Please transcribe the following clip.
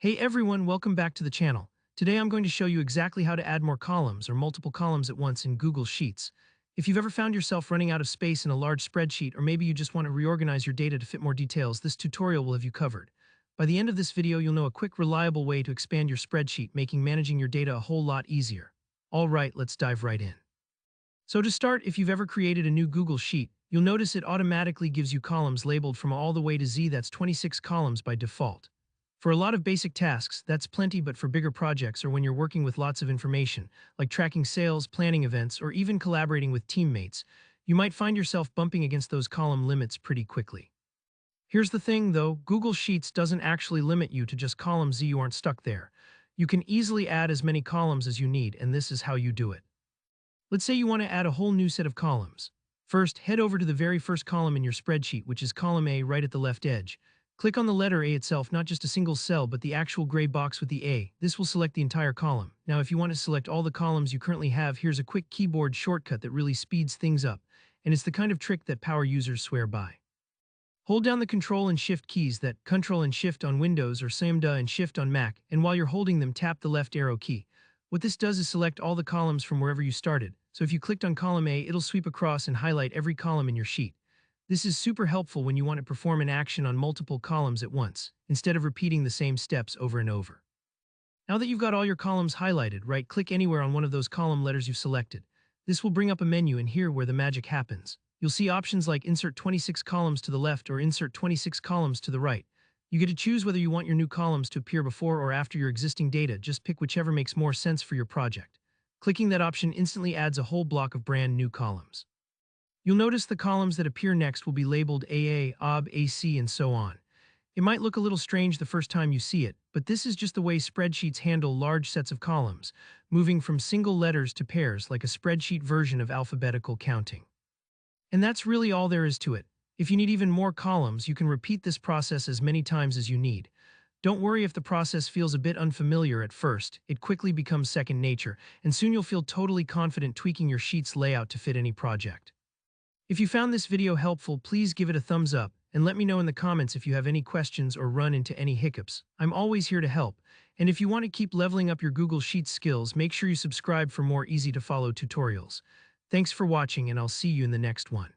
Hey everyone, welcome back to the channel. Today I'm going to show you exactly how to add more columns or multiple columns at once in Google Sheets. If you've ever found yourself running out of space in a large spreadsheet, or maybe you just want to reorganize your data to fit more details, this tutorial will have you covered. By the end of this video, you'll know a quick, reliable way to expand your spreadsheet, making managing your data a whole lot easier. All right, let's dive right in. So to start, if you've ever created a new Google Sheet, you'll notice it automatically gives you columns labeled from all the way to Z. That's 26 columns by default. For a lot of basic tasks, that's plenty, but for bigger projects or when you're working with lots of information, like tracking sales, planning events, or even collaborating with teammates, you might find yourself bumping against those column limits pretty quickly. Here's the thing though, Google Sheets doesn't actually limit you to just column Z. You aren't stuck there. You can easily add as many columns as you need, and this is how you do it. Let's say you want to add a whole new set of columns. First, head over to the very first column in your spreadsheet, which is column A right at the left edge. Click on the letter A itself, not just a single cell, but the actual gray box with the A. This will select the entire column. Now, if you want to select all the columns you currently have, here's a quick keyboard shortcut that really speeds things up, and it's the kind of trick that power users swear by. Hold down the Control and Shift keys, that Control and Shift on Windows or Samda and Shift on Mac, and while you're holding them, tap the left arrow key. What this does is select all the columns from wherever you started. So if you clicked on column A, it'll sweep across and highlight every column in your sheet. This is super helpful when you want to perform an action on multiple columns at once, instead of repeating the same steps over and over. Now that you've got all your columns highlighted, right-click anywhere on one of those column letters you've selected. This will bring up a menu, and here where the magic happens. You'll see options like Insert 26 columns to the left or Insert 26 columns to the right. You get to choose whether you want your new columns to appear before or after your existing data. Just pick whichever makes more sense for your project. Clicking that option instantly adds a whole block of brand new columns. You'll notice the columns that appear next will be labeled AA, OB, AC, and so on. It might look a little strange the first time you see it, but this is just the way spreadsheets handle large sets of columns, moving from single letters to pairs like a spreadsheet version of alphabetical counting. And that's really all there is to it. If you need even more columns, you can repeat this process as many times as you need. Don't worry if the process feels a bit unfamiliar at first. It quickly becomes second nature, and soon you'll feel totally confident tweaking your sheet's layout to fit any project. If you found this video helpful, please give it a thumbs up, and let me know in the comments if you have any questions or run into any hiccups. I'm always here to help, and if you want to keep leveling up your Google Sheets skills, make sure you subscribe for more easy-to-follow tutorials. Thanks for watching, and I'll see you in the next one.